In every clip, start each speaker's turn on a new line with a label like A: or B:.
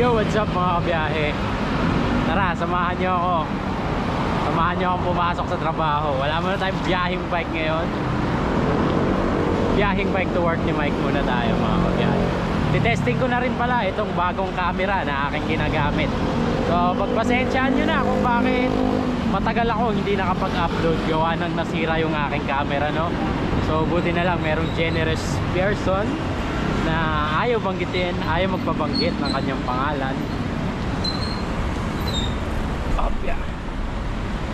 A: Yo, what's up mga kabiyahe? Tara, samahan nyo ako. Samahan nyo akong pumasok sa trabaho. Wala muna tayong biyahing bike ngayon. Biyahing bike to work ni Mike muna tayo mga kabiyahe. Titesting ko na rin pala itong bagong camera na aking ginagamit. So pagpasensyaan nyo na kung bakit matagal ako hindi nakapag-upload. Gawa nang nasira yung aking camera, no? So buti na lang merong generous person na ayaw banggitin, ayaw magpabanggit ng kanyang pangalan,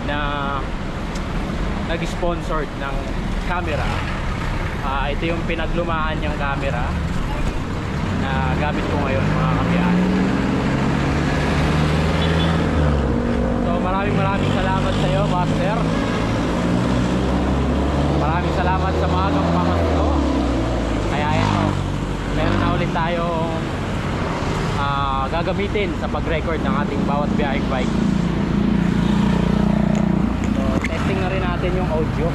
A: na nag-sponsored ng camera. Ito yung pinaglumaan niyang camera na gamit ko ngayon mga kabiyahe. So maraming salamat sa iyo, Master. Maraming salamat sa mga pamasko. Kaya ito, meron na ulit tayong gagamitin sa pag-record ng ating bawat biyaheng bike. So testing na rin natin yung audio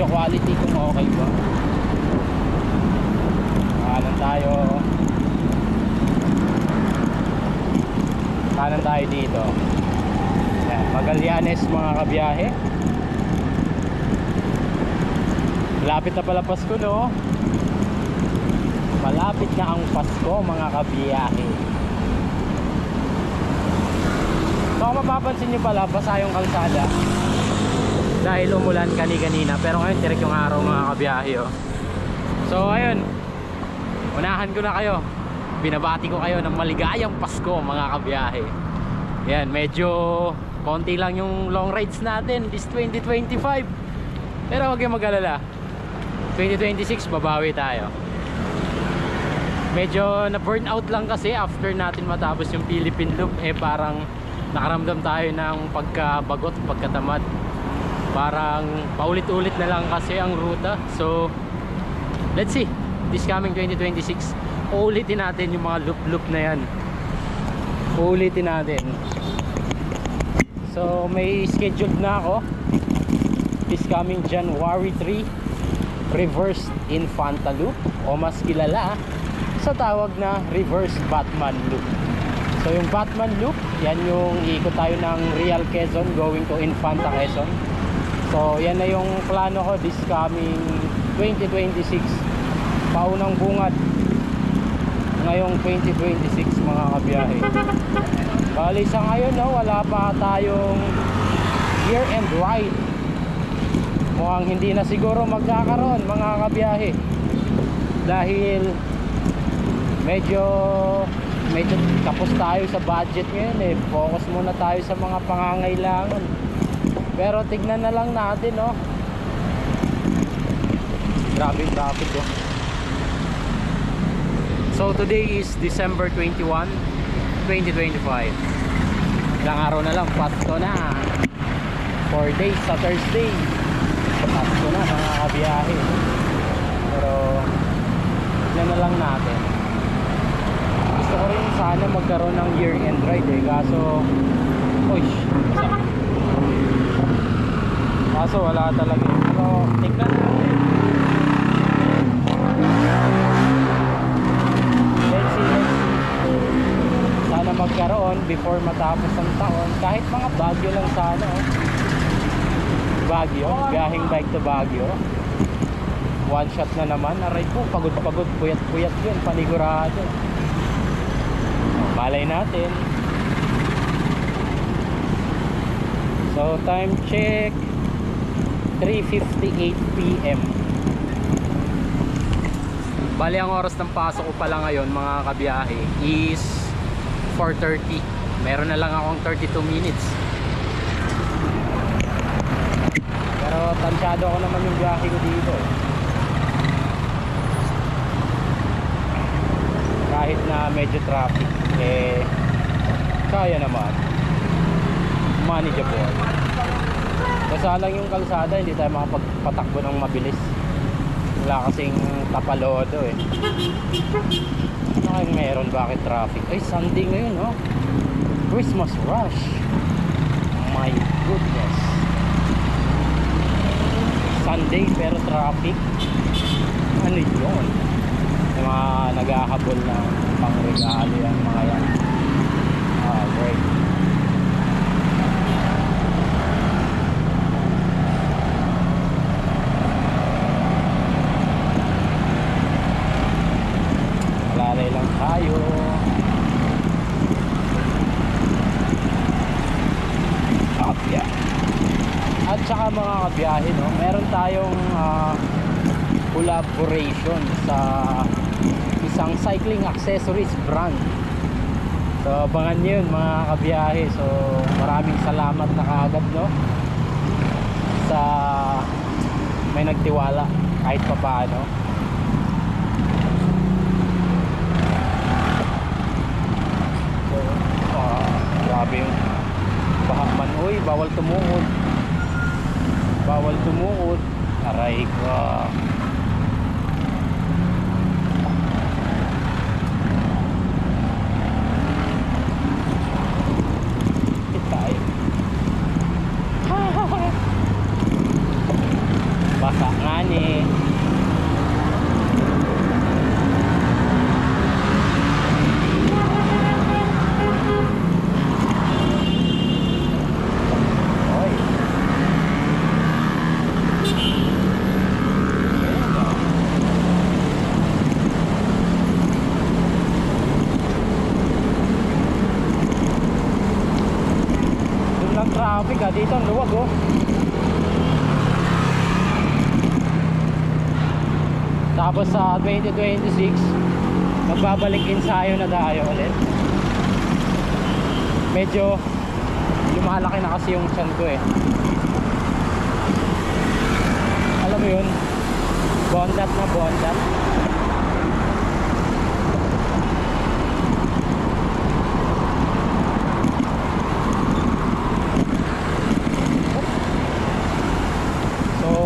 A: quality kung okay ba. Kanan tayo dito. Yan, Magallanes mga kabiyahe. Malapit na pala Pasko, no? Malapit na ang Pasko mga kabiyahe. So kung mapapansin nyo pala, basa yung kalsada dahil umulan kanina. Pero ngayon direct yung araw mga kabiyahe, oh. So ayun, unahan ko na kayo. Binabati ko kayo ng maligayang Pasko mga kabiyahe. Yan, medyo konti lang yung long rides natin this 2025. Pero huwag kayong mag-alala, 2026 babawi tayo. Medyo na burn out lang kasi after natin matapos yung Philippine Loop. Parang nakaramdam tayo ng pagkabagot, pagkatamad. Parang paulit-ulit na lang kasi ang ruta. So let's see, this coming 2026 uulitin natin yung mga loop na yan. Uulitin natin. So may scheduled na ako this coming January 3, reverse Infanta Loop, o mas kilala sa tawag na reverse Batman Loop. So yung Batman Loop, yan yung iikot tayo ng Real Quezon going to Infanta Quezon. So yan na yung plano ko this coming 2026. Paunang bungad ngayong 2026 mga kabiyahe. Bali sa ngayon, no, wala pa tayong year end ride. Mukhang hindi na siguro magkakaroon mga kabiyahe dahil medyo tapos tayo sa budget ngayon. Focus muna tayo sa mga pangangailangan. Pero tignan na lang natin, no. Grabe traffic, oh. So today is December 21, 2025. Ilang araw na lang, Pasko na. 4 days sa Thursday, Pasko na mga kabiyahe. Pero yan na lang natin. Gusto ko rin sana magkaroon ng year end ride, kaso wala talaga. Pero tignan natin. Sana magkaroon before matapos ang taon. Kahit mga Baguio lang sana, oh. Baguio, biyaheng bike to Baguio. One shot na naman. Aray ko, pagod, puyat yun, panigurado. Malay natin. So time check, 3:58 PM. Bali ang oras ng pasok ko pala ngayon mga kabiyahe is 4:30. Meron na lang akong 32 minutes. Pero tansyado ko naman yung biyahe ko dito. Kahit na medyo traffic, kaya naman. Manageable. Basta lang yung kalsada, hindi tayo makapagpatakbo ng mabilis. Wala kasing tapalodo, Ano kayong meron? Bakit traffic? Ay, Sunday ngayon, oh. Christmas rush. My goodness. Sunday pero traffic. Ano yun? Yung mga naghahabol na pang regalo yan mga yan. Great. Malalay lang tayo. Yeah. At saka mga kabiyahe, no, meron tayong collaboration sa isang cycling accessories brand. So abangan nyo yun mga kabiyahe. So maraming salamat na kaagad, no, sa may nagtiwala kahit pa paano. So grabe yung bahaman. Uy, bawal tumuod. Bawal tumuod. Aray ko. Itay. Baka nga ni. Traffic dito ang luwag oh. Tapos sa 2026 magbabalik ensayo na tayo ulit. Medyo lumalaki na kasi yung tiyan ko eh. Alam mo yun, bondat na bondat.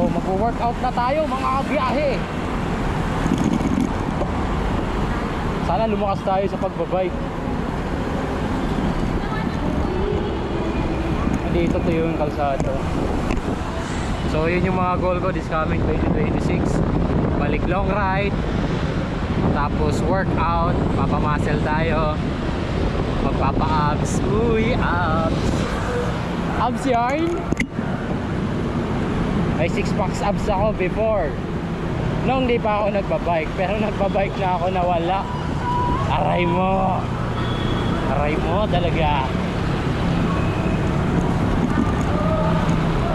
A: Mag-workout na tayo mga kabiyahe. Sana lumakas tayo sa pagbabike. Dito to yung kalsada. So yun yung mga goal ko this coming 2026. Balik long ride, tapos workout, papamuscle tayo, magpapa-abs. Uy, abs. Abs yarn. May 6 packs abs ako before nung di pa ako nagbabike, pero nagbabike na ako nawala. Aray mo. Aray mo talaga.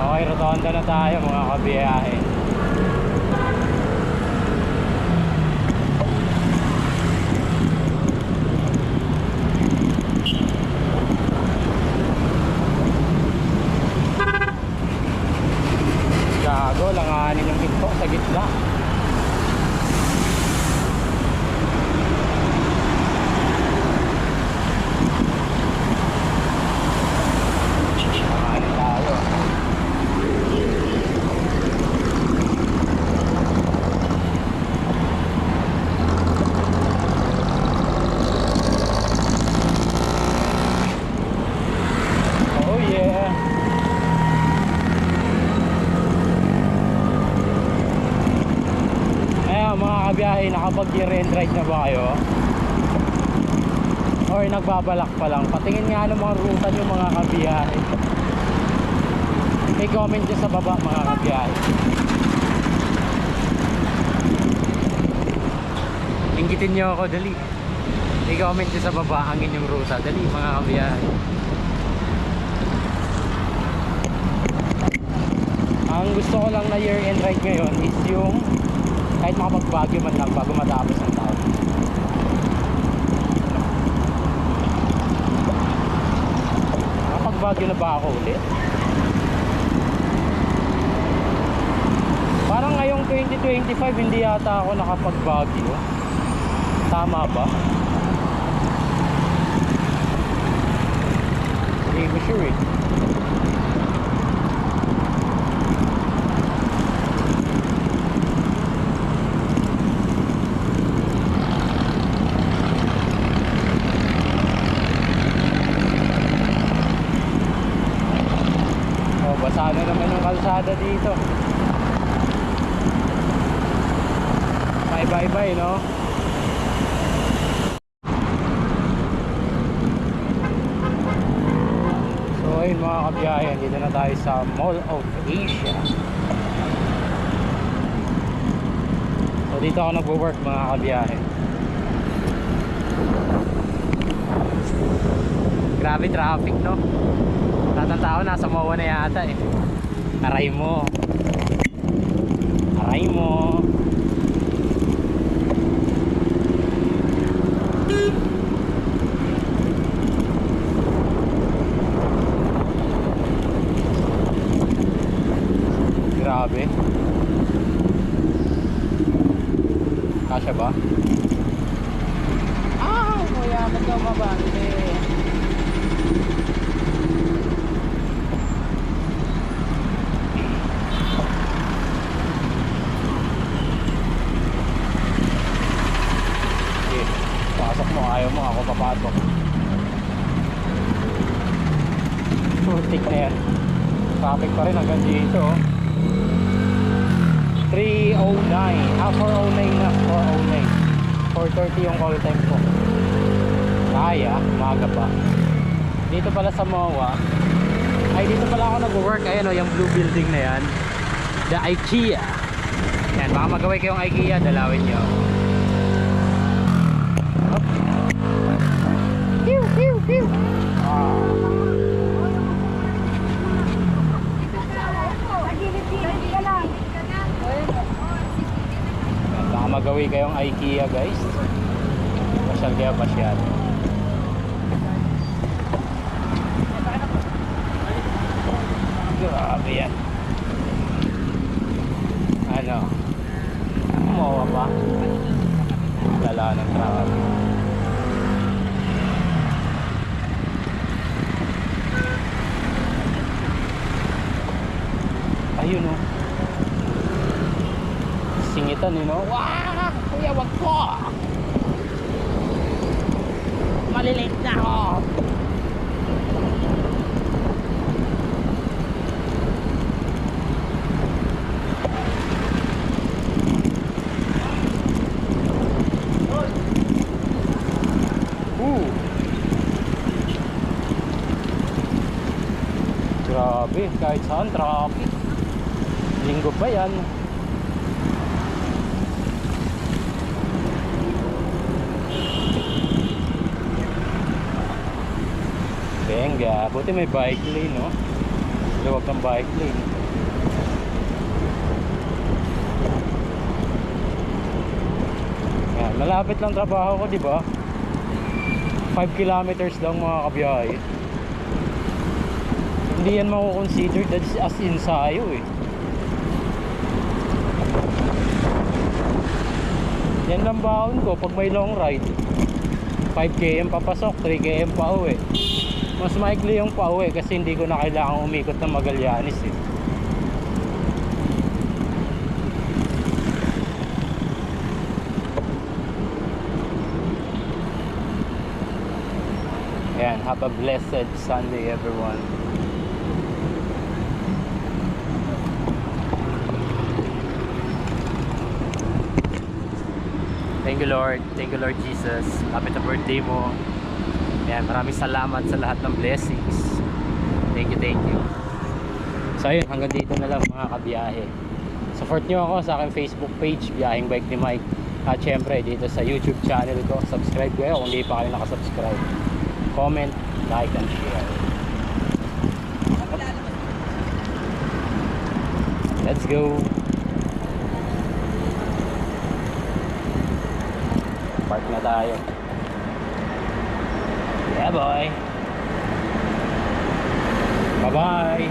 A: Okay, rotonda na tayo mga kabiyahe. Gago, langanin yung hinto sa gitna. Langanin tayo. Oh yeah. Mga kabiyahe, nakapag-year end ride na ba kayo? Or nagbabalak pa lang? Patingin nga ng mga ruta nyo mga kabiyahe. I-comment nyo sa baba mga kabiyahe. Inggitin nyo ako, dali. I-comment nyo sa baba ang inyong ruta. Dali mga kabiyahe. Ang gusto ko lang na year end ride ngayon is yung kahit makapagbagyo man lang bago matapos ang taon. Makapagbagyo na ba ako ulit? Parang ngayong 2025 hindi yata ako nakapagbagyo. Tama ba? Hindi ko sure eh. Basa na naman yung kalsada dito. Bye bye bye, no? kabiyahe, dito na tayo sa Mall of Asia. So dito ako nagwo-work mga kabiyahe. Grabe traffic, no? Lahat ng tao nasa MOA na yata eh. Aray mo. Aray mo. Grabe. Kasya ba? Ah, kuya, magdaw mabante. Okay, pasok mo, ayaw mo, ako papasok. Putik na yan. Traffic pa rin hanggang dito, oh. 3:09, 4:09 na, 4:09, 4:30 yung call time ko. Kaya, umaga pa. Dito pala sa MOA, ay dito pala ako nag-work. Ayan o, yung blue building na yan, the IKEA. Yan, baka magawin kayong IKEA, dalawin nyo. Hop. Pew, pew, pew. Baka magawi kayong IKEA, guys. Pasyal kaya pasyal. Grabe yan. Ano, umawa pa. Lala ng traffic. Ayun, oh. Singitan, you know. Wah! Kuya, wag ko! Malilate na ako! Grabe, kahit saan traffic. Linggo pa yan. Benga, buti may bike lane, no? Luwag ng bike lane. Yan, malapit lang trabaho ko, di ba? 5 kilometers lang mga kabiyahe. Hindi yan mako-considered as ensayo eh. Yan lang baon ko pag may long ride. 5 km papasok, 3 km pa uwi. Mas maikli yung pa uwi kasi hindi ko na kailangang umikot ng Magallanes eh. Ayan, have a blessed Sunday everyone. Thank you Lord Jesus. Lapit na birthday mo. Ayan, maraming salamat sa lahat ng blessings. Thank you. So ayun, hanggang dito na lang mga kabiyahe. Support nyo ako sa aking Facebook page, Biyaheng Bike ni Mike. At syempre dito sa YouTube channel ko, subscribe kayo kung hindi pa kayo nakasubscribe. Comment, like, and share. Let's go. Park na tayo. Yeah boy. Bye bye.